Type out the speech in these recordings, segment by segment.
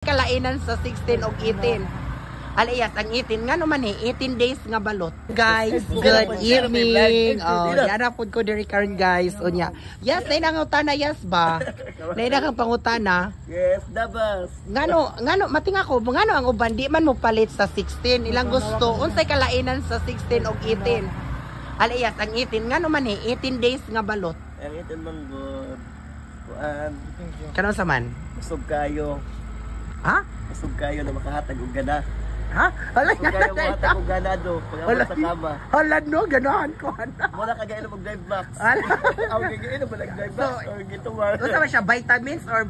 Kalainan sa 16 o 18. Alayas, ang 18 nga naman 18 days nga balot. Guys, good evening. Oh, yana po ko diri karon guys. Unya. Yes, nay nang utana yes ba? Nay nang pangutana. Yes, dabas. Ngano mating ako, ngano ang uban di man mo palit sa 16. Ilang gusto unsay kalainan sa 16 o 18. Alayas, ang 18 nga naman 18 days nga balot. Ang 18 man good. Kuan. Kanon sa man? Usog kayo. Ha? Usog kayo na makahatag og gana. Ha? Hala Usog kayo makahatag og gana do pag sa kama. Hala no, ganahan ko. Wala ka gayon mag drive max. Hala. Ang gayon ba nag drive max or gituwar? Ano ba siya, vitamins or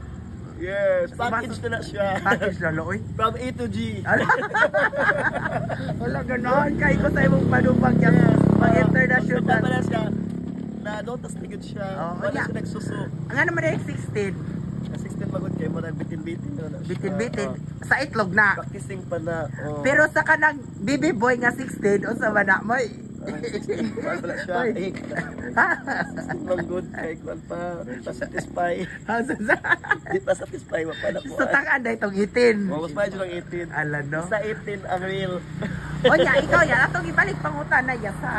yes, package na siya. package na loy? From A to G. Wala ganahan kay ko sa imong padupag yan. Pag-international. Pala siya. Na dotas ligid siya. Wala siya nagsuso. Ang ano naman yung 16? 16 magod kay mo nang bitin-bitin na siya. Bitin-bitin. Sa itlog na. Practicing pa na. Pero sa kanang baby boy nga 16, o sa mana mo. Wala siya. Ang good kay kwan pa satisfy. Di pa satisfy wa pa na ko. So tangan na itong 18. Mas pa jud ang 18. Ala no. Sa 18 ang real. O nya, ikaw yan. Atong ibalik pangutan na yan sa,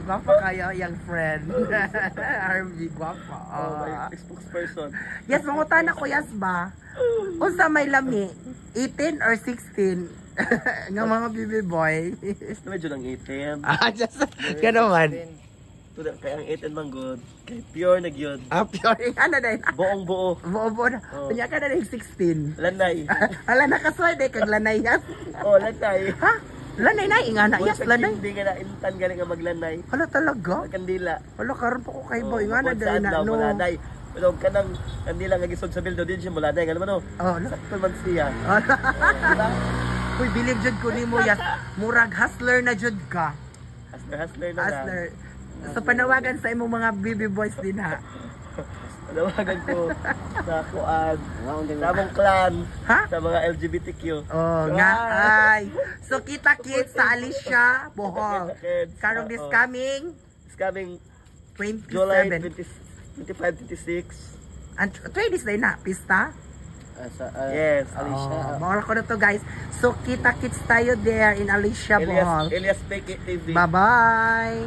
gwapa kayo, young friend. RV, gwapa. My spokesperson. Yes, pangutan na ko, yes ba? Unsa may lami? 18 or 16? Nga mga baby boy. Medyo ng 18. Just, gano'n. Kaya ang 18 man good. Kay pure na gyud. Pure. Ano na yun? Buong buo. Buo na. Kanya ka na rin 16. Lanay. Hala, nakaswede kag lanay yan. Lanay. Ha? Lanay na, ingana. Yes, lanay. Hindi nga na intan galing nga maglanay. Hala talaga? Kandila. Hala, karon po ko kay boy. Ingana dahil na, no. Malanay. Pero kanang kandila nga gisod sa bildo din siya mulanay. Nga naman, no? Sakto man siya. Uy, believe jud ko nimo yes. Murag hustler na jud ka. Hustler na. Hustler. So panawagan sa imong mga baby boys din ha. Panawagan ko sa kuan, sa among clan, sa mga LGBTQ. Nga ay. So kita-kit sa Alicia Bohol. Karong this coming 27. July 25, 26. And 3 days na pista? Yes, Alicia. Mawala ko na to guys. So kita-kits tayo there in Alicia Bohol. Elias PK TV. Bye-bye.